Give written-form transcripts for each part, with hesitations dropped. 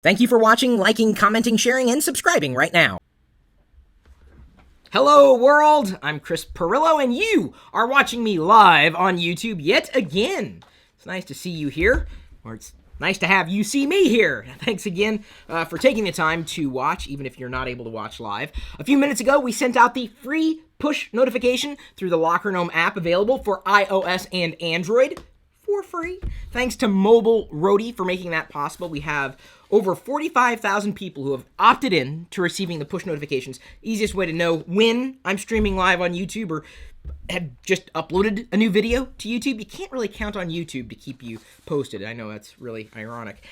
Thank you for watching, liking, commenting, sharing, and subscribing right now. Hello world, I'm Chris Pirillo, and you are watching me live on YouTube yet again. It's nice to see you here, or it's nice to have you see me here. Thanks again for taking the time to watch, even if you're not able to watch live. A few minutes ago, we sent out the free push notification through the Locker Gnome app available for iOS and Android for free. Thanks to Mobile Roadie for making that possible. We have over 45,000 people who have opted in to receiving the push notifications. Easiest way to know when I'm streaming live on YouTube or have just uploaded a new video to YouTube. You can't really count on YouTube to keep you posted. I know that's really ironic.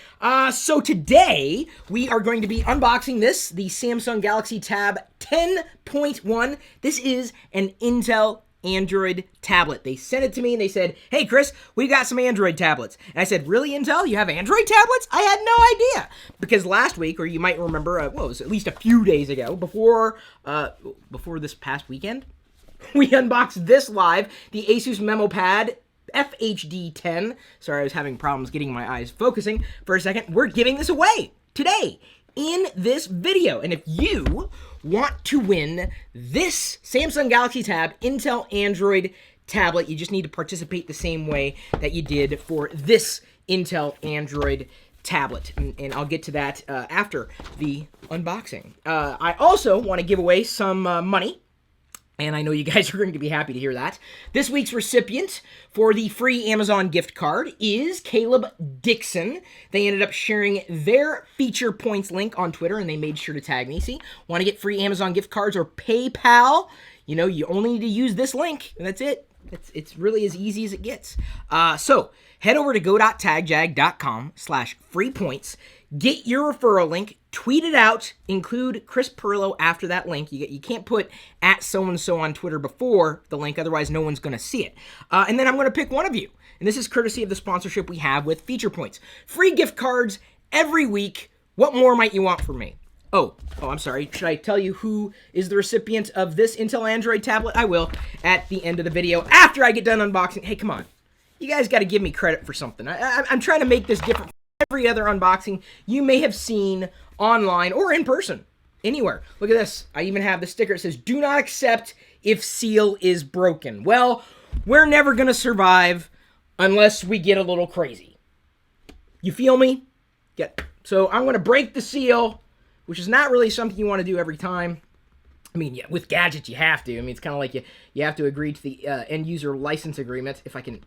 So today we are going to be unboxing this, the Samsung Galaxy Tab 10.1. This is an Intel Android tablet. They sent it to me and they said, hey Chris, we got some Android tablets. And I said, really Intel? You have Android tablets? I had no idea. Because last week, or you might remember, well, it was at least a few days ago, before this past weekend, we unboxed this live, the Asus MemoPad FHD 10. Sorry, I was having problems getting my eyes focusing for a second. We're giving this away today in this video. And if you want to win this Samsung Galaxy Tab Intel Android tablet, you just need to participate the same way that you did for this Intel Android tablet. And I'll get to that after the unboxing. I also want to give away some money. And I know you guys are going to be happy to hear that. This week's recipient for the free Amazon gift card is Caleb Dixon. They ended up sharing their feature points link on Twitter, and they made sure to tag me. See, want to get free Amazon gift cards or PayPal? You know, you only need to use this link, and that's it. It's really as easy as it gets. So head over to go.tagjag.com/free points. Get your referral link, tweet it out, include Chris Pirillo after that link. You can't put at so-and-so on Twitter before the link, otherwise no one's going to see it. And then I'm going to pick one of you. And this is courtesy of the sponsorship we have with Feature Points. Free gift cards every week. What more might you want from me? Oh, I'm sorry. Should I tell you who is the recipient of this Intel Android tablet? I will at the end of the video after I get done unboxing. Hey, come on. You guys got to give me credit for something. I'm trying to make this different from every other unboxing you may have seen online or in person, anywhere. Look at this. I even have the sticker that says, do not accept if seal is broken. Well, we're never going to survive unless we get a little crazy. You feel me? Yeah. So I'm going to break the seal, which is not really something you want to do every time. I mean, yeah, with gadgets, you have to. I mean, it's kind of like you have to agree to the end-user license agreement. If I can...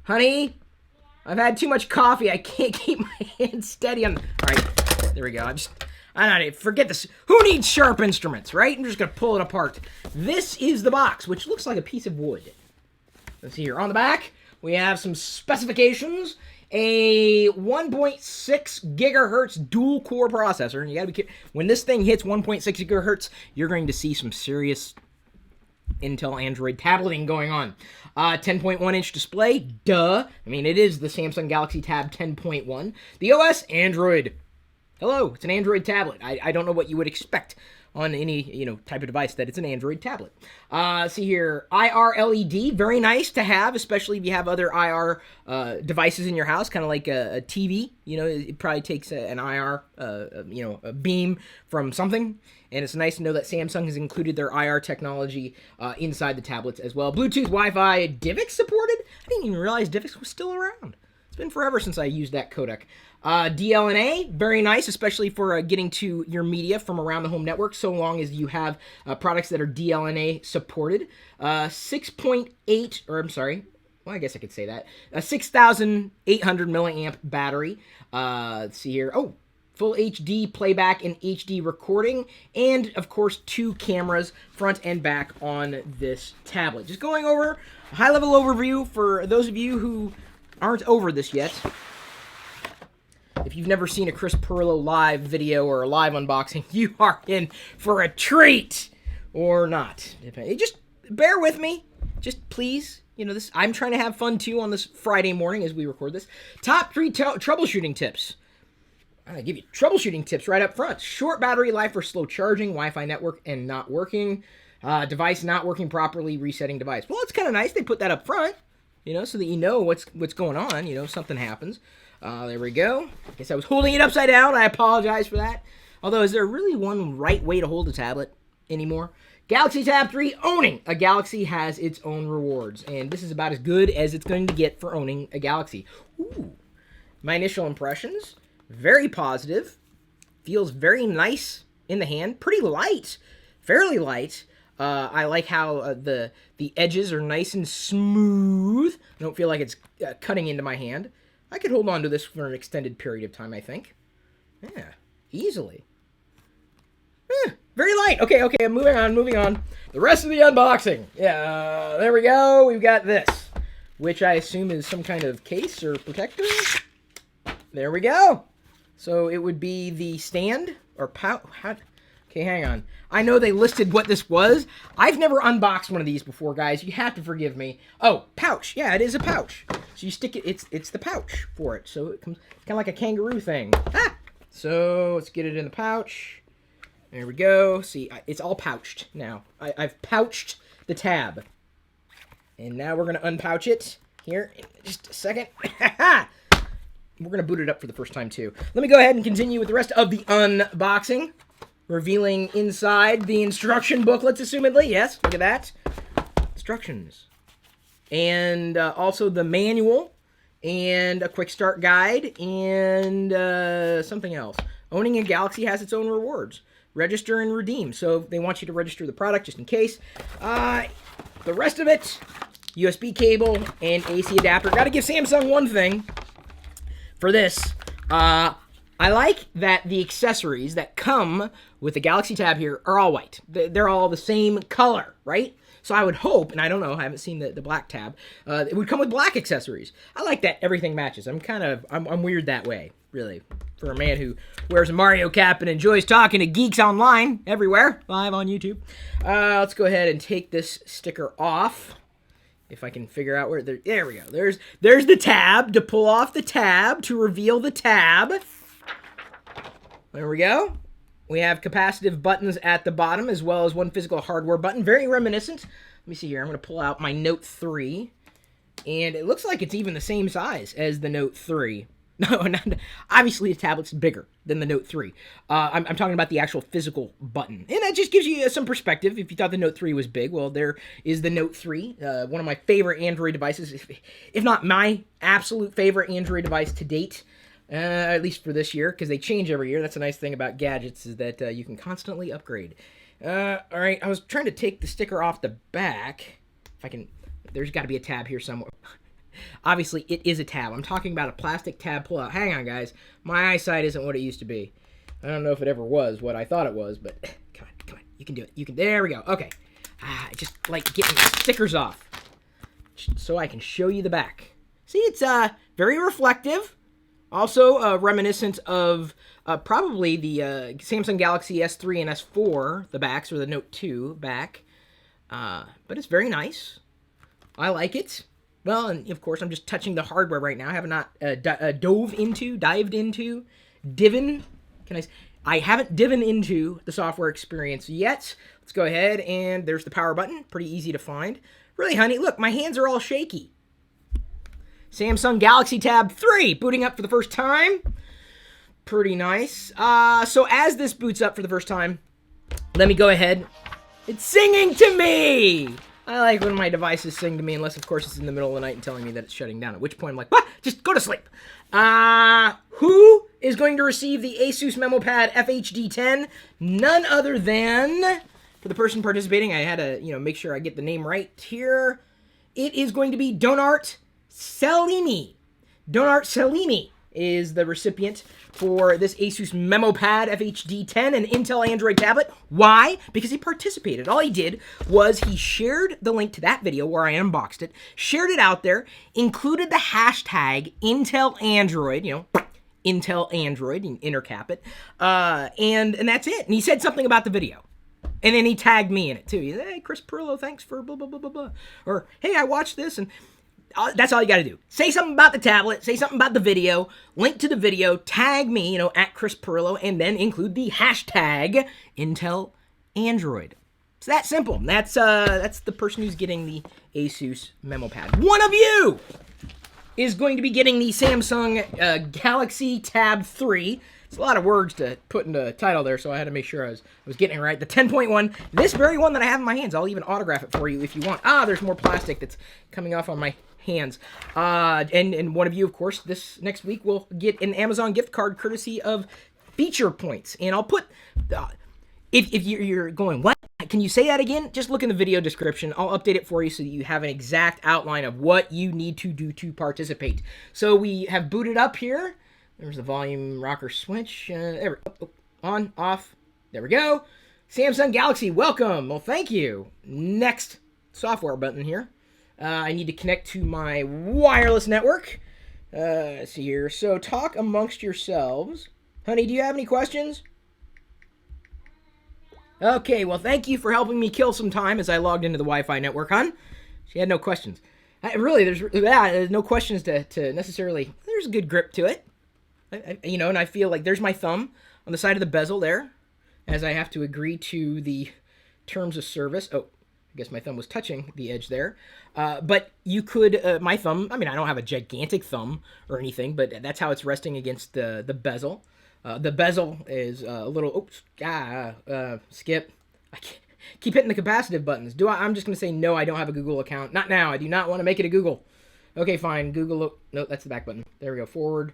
Honey, I've had too much coffee. I can't keep my hands steady on... All right, there we go. I don't forget this. Who needs sharp instruments, right? I'm just going to pull it apart. This is the box, which looks like a piece of wood. Let's see here. On the back, we have some specifications. A 1.6 gigahertz dual-core processor. And you gotta be careful. When this thing hits 1.6 gigahertz, you're going to see some serious Intel Android tableting going on. 10.1-inch display, duh. I mean, it is the Samsung Galaxy Tab 10.1. The OS, Android. Hello, it's an Android tablet. I don't know what you would expect on any, type of device that it's an Android tablet. See here, IR LED, very nice to have, especially if you have other IR devices in your house, kind of like a TV. It probably takes an IR, a beam from something. And it's nice to know that Samsung has included their IR technology inside the tablets as well. Bluetooth, Wi-Fi, DivX supported? I didn't even realize DivX was still around. It's been forever since I used that codec. DLNA, very nice, especially for getting to your media from around the home network, so long as you have products that are DLNA supported. 6.8, or I'm sorry, well, I guess I could say that. A 6,800 milliamp battery. Let's see here. Oh, full HD playback and HD recording, and of course 2 cameras, front and back, on this tablet. Just going over a high-level overview for those of you who aren't over this yet. If you've never seen a Chris Pirillo live video or a live unboxing, you are in for a treat, or not. Just bear with me, just please. I'm trying to have fun too on this Friday morning as we record this. Top 3 troubleshooting tips. I give you troubleshooting tips right up front. Short battery life for slow charging, Wi-Fi network and not working, device not working properly, resetting device. Well, it's kind of nice they put that up front, so that you know what's going on, something happens. There we go. Guess I was holding it upside down. I apologize for that. Although, is there really one right way to hold a tablet anymore? Galaxy Tab 3, owning a Galaxy has its own rewards. And this is about as good as it's going to get for owning a Galaxy. Ooh. My initial impressions, very positive. Feels very nice in the hand. Pretty light. Fairly light. I like how the edges are nice and smooth. I don't feel like it's cutting into my hand. I could hold on to this for an extended period of time, I think. Yeah, easily. Very light. Okay, moving on. The rest of the unboxing. Yeah, there we go. We've got this, which I assume is some kind of case or protector. There we go. So it would be the stand or pouch. Okay, hang on. I know they listed what this was. I've never unboxed one of these before, guys. You have to forgive me. Oh, pouch. Yeah, it is a pouch. So you stick it. It's the pouch for it. So it comes kind of like a kangaroo thing. Ah! So let's get it in the pouch. There we go. See, it's all pouched now. I've pouched the tab. And now we're going to unpouch it here in just a second. We're going to boot it up for the first time, too. Let me go ahead and continue with the rest of the unboxing. Revealing inside the instruction booklets, assumedly. Yes, look at that. Instructions. And also the manual. And a quick start guide. And something else. Owning a Galaxy has its own rewards. Register and redeem. So they want you to register the product just in case. The rest of it, USB cable and AC adapter. Got to give Samsung one thing for this. I like that the accessories that come with the Galaxy Tab here are all white. They're all the same color, right? So I would hope, and I don't know, I haven't seen the black tab, it would come with black accessories. I like that everything matches. I'm weird that way, really. For a man who wears a Mario cap and enjoys talking to geeks online, everywhere, live on YouTube. Let's go ahead and take this sticker off. If I can figure out where, there we go. There's the tab, to pull off the tab, to reveal the tab. There we go. We have capacitive buttons at the bottom, as well as one physical hardware button. Very reminiscent. Let me see here. I'm going to pull out my Note 3. And it looks like it's even the same size as the Note 3. No, not, obviously the tablet's bigger than the Note 3. I'm talking about the actual physical button. And that just gives you some perspective. If you thought the Note 3 was big, well, there is the Note 3. One of my favorite Android devices, if not my absolute favorite Android device to date. At least for this year, because they change every year. That's a nice thing about gadgets, is that you can constantly upgrade. Alright, I was trying to take the sticker off the back. If I can, there's got to be a tab here somewhere. Obviously, it is a tab. I'm talking about a plastic tab pull-out. Hang on, guys. My eyesight isn't what it used to be. I don't know if it ever was what I thought it was, but come on. You can do it. There we go. Okay. I just like getting the stickers off so I can show you the back. See, it's very reflective. Also, reminiscent of probably the Samsung Galaxy S3 and S4, the backs, or the Note 2 back. But it's very nice. I like it. Well, and of course, I'm just touching the hardware right now. I have not dived into, I haven't divin into the software experience yet. Let's go ahead, and there's the power button. Pretty easy to find. Really, honey, look, my hands are all shaky. Samsung Galaxy Tab 3 booting up for the first time. Pretty nice. So as this boots up for the first time, let me go ahead. It's singing to me! I like when my devices sing to me, unless, of course, it's in the middle of the night and telling me that it's shutting down, at which point I'm like, what? Just go to sleep. Who is going to receive the Asus MemoPad FHD10? None other than, for the person participating, I had to, make sure I get the name right here. It is going to be Donart Salimi. Donart Salimi is the recipient for this Asus MemoPad FHD10, an Intel Android tablet. Why? Because he participated. All he did was he shared the link to that video where I unboxed it, shared it out there, included the hashtag Intel Android, Intel Android, you can intercap it, and that's it. And he said something about the video. And then he tagged me in it, too. He said, hey, Chris Pirillo, thanks for blah, blah, blah, blah, blah. Or, hey, I watched this, and that's all you got to do. Say something about the tablet, say something about the video, link to the video, tag me, at Chris Pirillo, and then include the hashtag Intel Android. It's that simple. That's the person who's getting the Asus MemoPad. One of you! is going to be getting the Samsung Galaxy Tab 3. It's a lot of words to put into a title there, so I had to make sure I was getting it right. The 10.1, this very one that I have in my hands. I'll even autograph it for you if you want. There's more plastic that's coming off on my hands. And one of you, of course, this next week will get an Amazon gift card courtesy of Feature Points. And I'll put, if you're going, what? Can you say that again? Just look in the video description. I'll update it for you so that you have an exact outline of what you need to do to participate. So we have booted up here. There's the volume rocker switch. On, off. There we go. Samsung Galaxy, welcome. Well, thank you. Next software button here. I need to connect to my wireless network. Let's see here. So talk amongst yourselves. Honey, do you have any questions? Okay, well, thank you for helping me kill some time as I logged into the Wi-Fi network, hon. She had no questions. There's no questions to necessarily... There's a good grip to it. And I feel like there's my thumb on the side of the bezel there, as I have to agree to the terms of service. Oh, I guess my thumb was touching the edge there. But you could, my thumb, I mean, I don't have a gigantic thumb or anything, but that's how it's resting against the bezel. The bezel is a little, skip. I can't, keep hitting the capacitive buttons. I'm just going to say, no, I don't have a Google account. Not now. I do not want to make it a Google. Okay, fine. Google, no, that's the back button. There we go. Forward.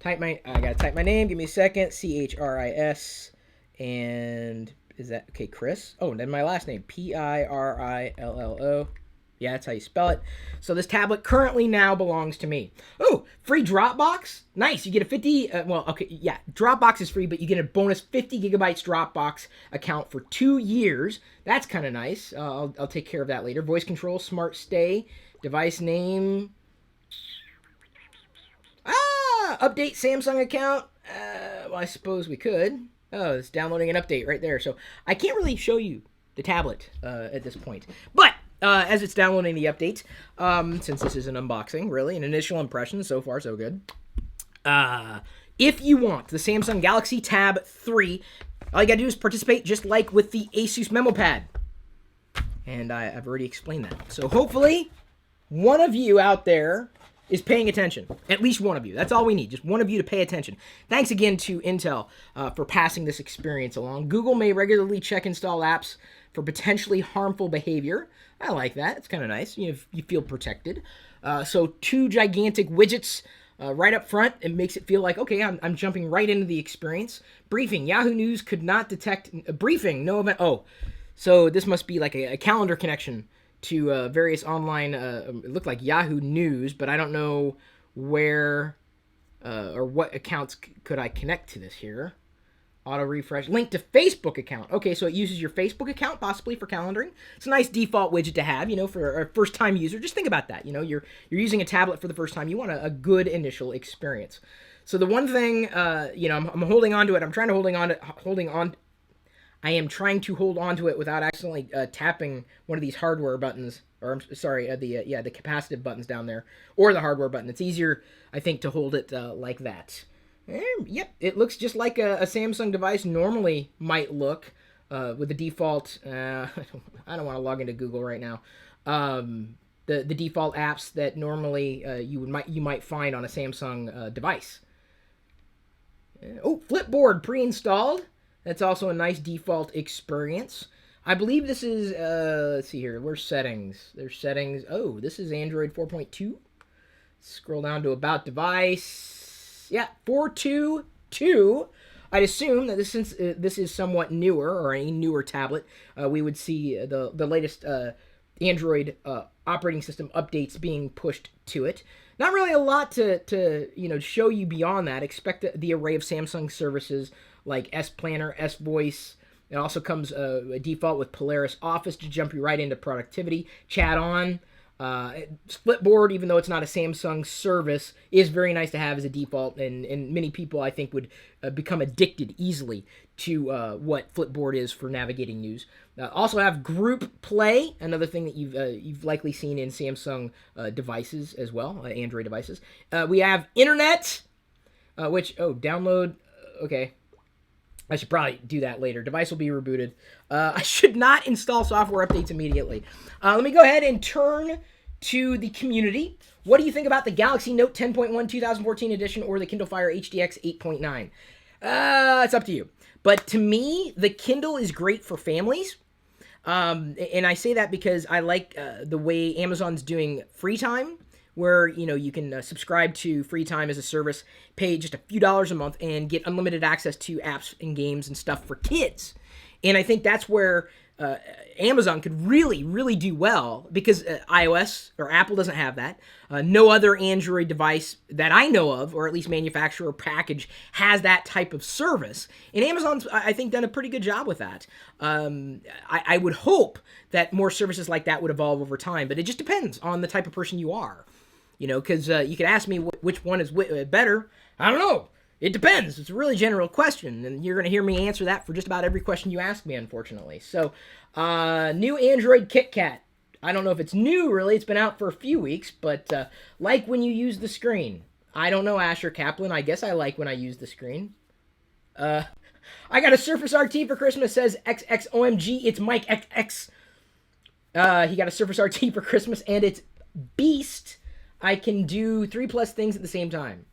I got to type my name. Give me a second. Chris. And is that, okay, Chris? Oh, and then my last name. Pirillo. Yeah, that's how you spell it. So this tablet currently now belongs to me. Oh, free Dropbox. Nice. You get a 50, Dropbox is free, but you get a bonus 50 gigabytes Dropbox account for 2 years. That's kind of nice. I'll take care of that later. Voice control, smart stay, device name. Update Samsung account. Well, I suppose we could. Oh, it's downloading an update right there. So I can't really show you the tablet at this point. But as it's downloading the update, since this is an unboxing, really, an initial impression, so far so good. If you want the Samsung Galaxy Tab 3, all you gotta do is participate just like with the Asus MemoPad. And I've already explained that. So hopefully, one of you out there is paying attention. At least one of you. That's all we need. Just one of you to pay attention. Thanks again to Intel for passing this experience along. Google may regularly check install apps for potentially harmful behavior. I like that. It's kind of nice. You feel protected. So 2 gigantic widgets right up front. It makes it feel like, okay, I'm jumping right into the experience. Briefing. Yahoo News could not detect a briefing. No event. Oh, so this must be like a calendar connection to various online, it looked like Yahoo News, but I don't know where or what accounts could I connect to this here. Auto refresh. Link to Facebook account. Okay, so it uses your Facebook account possibly for calendaring. It's a nice default widget to have, for a first-time user. Just think about that. You're using a tablet for the first time. You want a good initial experience. So the one thing, I'm holding on to it. I'm trying to hold on to it without accidentally tapping one of these hardware buttons, or I'm sorry, the capacitive buttons down there, or the hardware button. It's easier, I think, to hold it like that. Yep, it looks just like a Samsung device normally might look with the default. I don't want to log into Google right now. The default apps that normally you might find on a Samsung device. Flipboard pre-installed. That's also a nice default experience. I believe this is, let's see here, where's settings? There's settings. Oh, this is Android 4.2. Scroll down to About Device. Yeah, 4.2.2. I'd assume that since this is somewhat newer, or a newer tablet, we would see the latest Android operating system updates being pushed to it. Not really a lot to show you beyond that. Expect the array of Samsung services like S Planner, S Voice. It also comes a default with Polaris Office to jump you right into productivity. Chat on. Splitboard, even though it's not a Samsung service, is very nice to have as a default, and many people, I think, would become addicted easily to what Flipboard is for navigating news. Also have Group Play, another thing that you've likely seen in Samsung devices as well, Android devices. We have Internet, download, okay. I should probably do that later. Device will be rebooted. I should not install software updates immediately. Let me go ahead and turn to the community. What do you think about the Galaxy Note 10.1 2014 edition or the Kindle Fire HDX 8.9? It's up to you. But to me, the Kindle is great for families. And I say that because I like the way Amazon's doing free time, where you can subscribe to free time as a service, pay just a few dollars a month, and get unlimited access to apps and games and stuff for kids. And I think that's where Amazon could really, really do well, because iOS or Apple doesn't have that. No other Android device that I know of, or at least manufacturer or package, has that type of service. And Amazon's, I think, done a pretty good job with that. I would hope that more services like that would evolve over time, but it just depends on the type of person you are. Because you could ask me which one is better. I don't know. It depends. It's a really general question, and you're going to hear me answer that for just about every question you ask me, unfortunately. So, new Android KitKat. I don't know if it's new, really. It's been out for a few weeks, but like when you use the screen. I don't know, Asher Kaplan. I guess I like when I use the screen. I got a Surface RT for Christmas, says XXOMG. It's Mike XX. He got a Surface RT for Christmas, and it's beast. I can do 3+ things at the same time.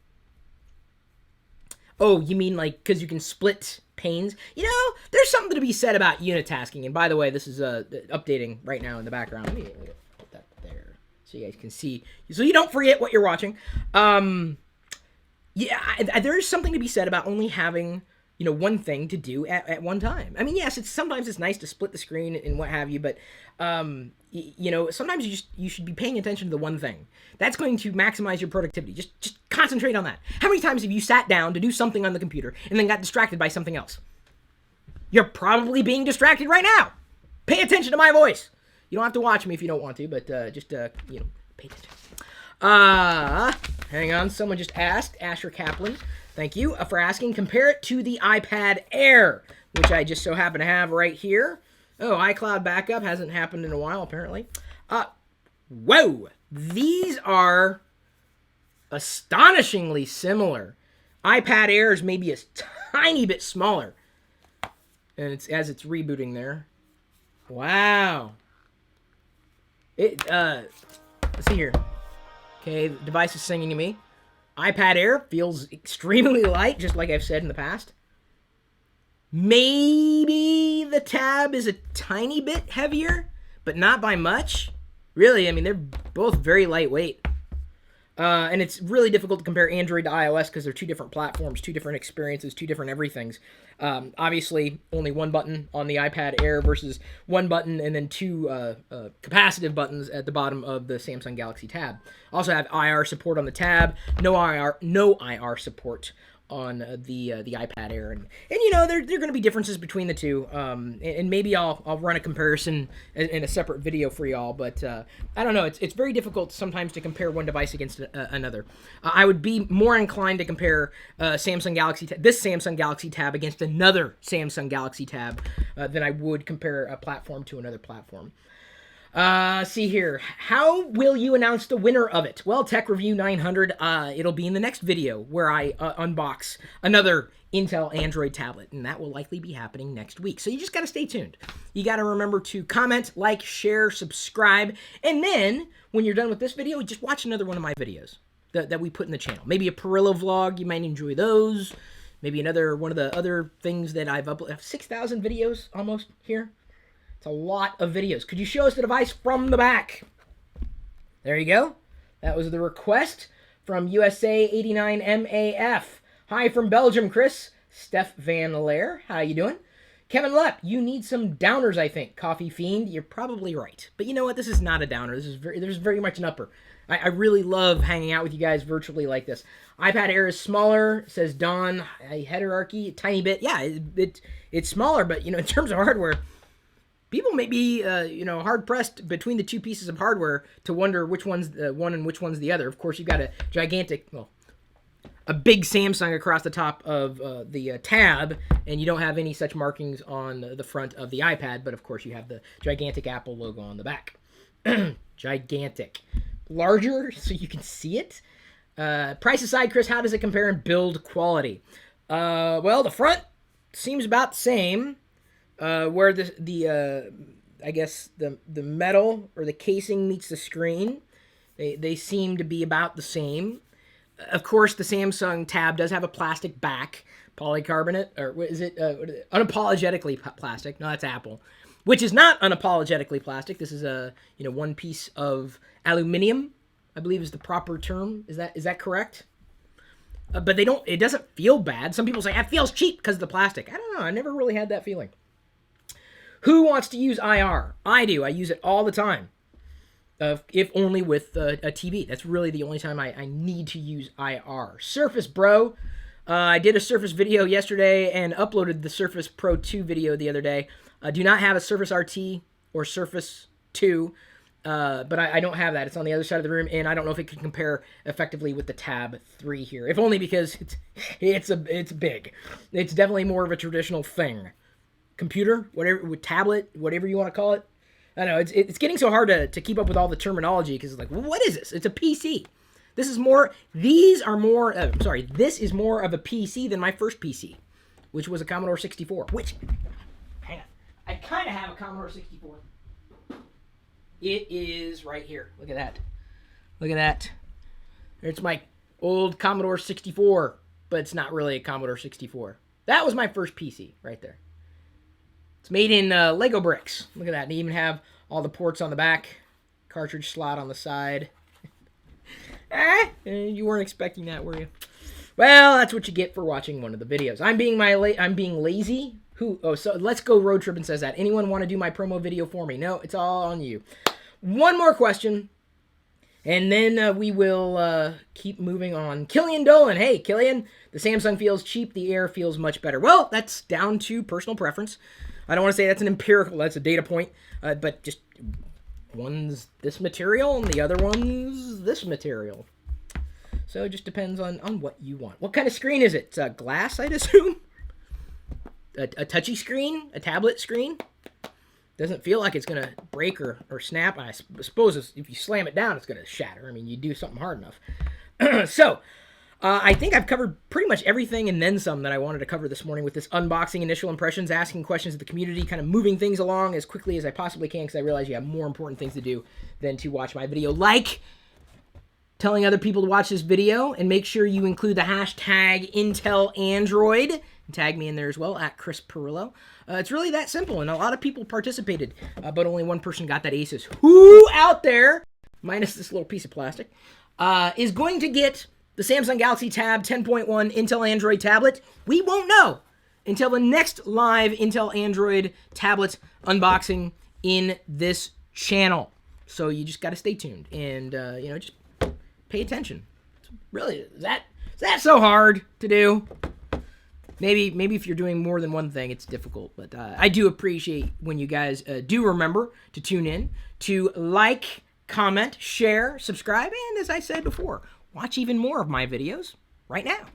Oh, you mean like because you can split panes? There's something to be said about unitasking. And by the way, this is updating right now in the background. Let me put that there so you guys can see, so you don't forget what you're watching. There is something to be said about only having one thing to do at one time. I mean, yes, sometimes it's nice to split the screen and what have you, but sometimes you should be paying attention to the one thing. That's going to maximize your productivity. Just concentrate on that. How many times have you sat down to do something on the computer and then got distracted by something else? You're probably being distracted right now. Pay attention to my voice. You don't have to watch me if you don't want to, but just pay attention. Hang on. Someone just asked, Asher Kaplan. Thank you for asking. Compare it to the iPad Air, which I just so happen to have right here. Oh, iCloud backup hasn't happened in a while, apparently. Whoa! These are astonishingly similar. iPad Air is maybe a tiny bit smaller. And it's as it's rebooting there. Wow. Let's see here. Okay, the device is singing to me. iPad Air feels extremely light, just like I've said in the past. Maybe the Tab is a tiny bit heavier, but not by much. Really, I mean, they're both very lightweight. And it's really difficult to compare Android to iOS because they're two different platforms, two different experiences, two different everythings. Obviously, only one button on the iPad Air versus one button and then two capacitive buttons at the bottom of the Samsung Galaxy Tab. Also have IR support on the Tab, no IR support on the iPad Air, and there are going to be differences between the two, and maybe I'll run a comparison in a separate video for y'all, but I don't know, it's very difficult sometimes to compare one device against another. I would be more inclined to compare this Samsung Galaxy Tab against another Samsung Galaxy Tab than I would compare a platform to another platform. See here. How will you announce the winner of it? Well, Tech Review 900, it'll be in the next video where I unbox another Intel Android tablet, and that will likely be happening next week. So you just got to stay tuned. You got to remember to comment, like, share, subscribe, and then when you're done with this video, just watch another one of my videos that we put in the channel. Maybe a Pirillo vlog. You might enjoy those. Maybe another one of the other things that I've uploaded. 6,000 videos almost here. It's a lot of videos. Could you show us the device from the back? There you go. That was the request from USA 89MAF. Hi from Belgium, Chris. Steph Van Lair. How you doing? Kevin Lepp, you need some downers, I think. Coffee Fiend, you're probably right. But you know what? This is not a downer. There's very much an upper. I really love hanging out with you guys virtually like this. iPad Air is smaller, says Don. Hierarchy, a tiny bit. Yeah, it's smaller, but in terms of hardware, people may be, hard-pressed between the two pieces of hardware to wonder which one's one and which one's the other. Of course, you've got a big Samsung across the top of the Tab, and you don't have any such markings on the front of the iPad, but of course you have the gigantic Apple logo on the back. Gigantic. Larger, so you can see it. Price aside, Chris, how does it compare in build quality? Well, the front seems about the same. Where I guess the metal or the casing meets the screen They seem to be about the same. Of course, the Samsung Tab does have a plastic back, polycarbonate, or what is it? Unapologetically plastic. No, that's Apple, which is not unapologetically plastic. This is a one piece of aluminum, I believe is the proper term. Is that correct? But they don't. It doesn't feel bad. Some people say it feels cheap because of the plastic. I don't know. I never really had that feeling. Who wants to use IR? I do. I use it all the time. If only with a TV. That's really the only time I need to use IR. Surface, bro. I did a Surface video yesterday and uploaded the Surface Pro 2 video the other day. I do not have a Surface RT or Surface 2, but I don't have that. It's on the other side of the room, and I don't know if it can compare effectively with the Tab 3 here. If only because it's big. It's definitely more of a traditional thing. Computer, whatever, tablet, whatever you want to call it. I know, it's getting so hard to keep up with all the terminology because it's like, well, what is this? It's a PC. This is more of a PC than my first PC, which was a Commodore 64, hang on, I kind of have a Commodore 64. It is right here. Look at that. Look at that. It's my old Commodore 64, but it's not really a Commodore 64. That was my first PC right there. It's made in Lego bricks. Look at that. They even have all the ports on the back. Cartridge slot on the side. You weren't expecting that, were you? Well, that's what you get for watching one of the videos. I'm being lazy. So Let's Go Road Trippin' says that. Anyone want to do my promo video for me? No, it's all on you. One more question. And then we will keep moving on. Killian Dolan. Hey, Killian. The Samsung feels cheap. The Air feels much better. Well, that's down to personal preference. I don't want to say that's that's a data point, but just one's this material and the other one's this material. So it just depends on what you want. What kind of screen is it? It's a glass, I'd assume? A touchy screen? A tablet screen? Doesn't feel like it's going to break or snap. I suppose if you slam it down, it's going to shatter. I mean, you do something hard enough. So, I think I've covered pretty much everything and then some that I wanted to cover this morning with this unboxing, initial impressions, asking questions of the community, kind of moving things along as quickly as I possibly can because I realize you have more important things to do than to watch my video, like telling other people to watch this video, and make sure you include the hashtag IntelAndroid, and tag me in there as well, at Chris Pirillo. It's really that simple, and a lot of people participated, but only one person got that Asus. Who out there, minus this little piece of plastic, is going to get the Samsung Galaxy Tab 10.1 Intel Android tablet? We won't know until the next live Intel Android tablet unboxing in this channel. So you just got to stay tuned and, just pay attention. Really, is that so hard to do? Maybe if you're doing more than one thing, it's difficult. But I do appreciate when you guys do remember to tune in, to like, comment, share, subscribe, and as I said before, watch even more of my videos right now.